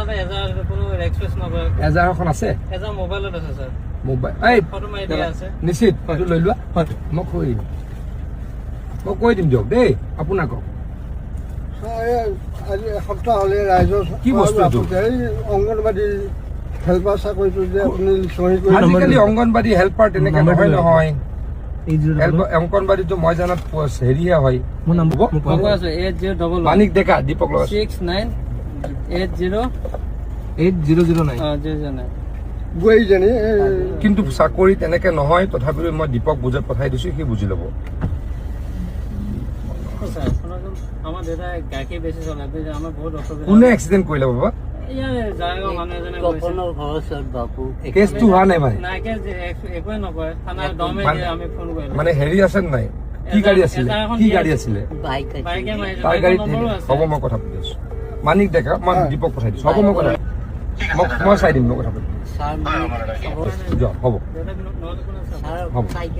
দাদা এজাৰ কোনো এক্সপ্ৰেছ নকৰে এজাৰখন আছে এজাৰ মোবাইলত আছে স্যাৰ মোবাইল এই ফটো মাৰি দিয়া আছে নিশ্চিত এইটো লৈ লোৱা মই কৈ দিম দিয়ক দেই আপোনাক আজি এসপ্তাহ হ'লে ৰাইজৰ কি বস্তু এইটো? এই অংগনবাদী হেল্পাৰ চাকৰিটো যে আপুনি চহী কৰি আজিকালি অংগনবাদী হেল্পাৰ তেনেকে নহয় অংগনবাদীটো মই জানাত হেৰিহে হয় মোৰ নাম হ'ব মই কৈ আছো 8011 মানিক ডেকা দীপক লগা 698009 বোৱাৰীজনী কিন্তু চাকৰি তেনেকে নহয় তথাপিও মই দীপক বুজাই পঠাই দিছো সি বুজি ল'ব স্যার শুনাচোন আমার দেউতাই গাখীৰ বেছি চলায় আমাৰ বহুত অসুবিধা কোনে এক্সিডেণ্ট কৰিলে বাবা ইয়াৰে জায়গা মানুহ এজনে কপনৰ ঘৰৰ ওচৰত বাপু কেছটো হোৱা নাই মানে নাই কেছ একোৱে নকৰে থানাৰ দমে দিয়ে আমি ফোন কৰিলো মানে হেৰি আছে নাই কি গাড়ী আছিলে বাইক বাইকে মাৰিছে তাৰ গাড়ীত হ'ব মই কথা পাতি আছো মানিক ডেকা মই দীপক পঠাই দিছো হ'ব মই কথা মই চাই দিম মই কথা পাতি ছাৰ মানে হ'ব দেউতাক নহ'লে কোনে চাব? ছাৰ হ'ব। চাইকেল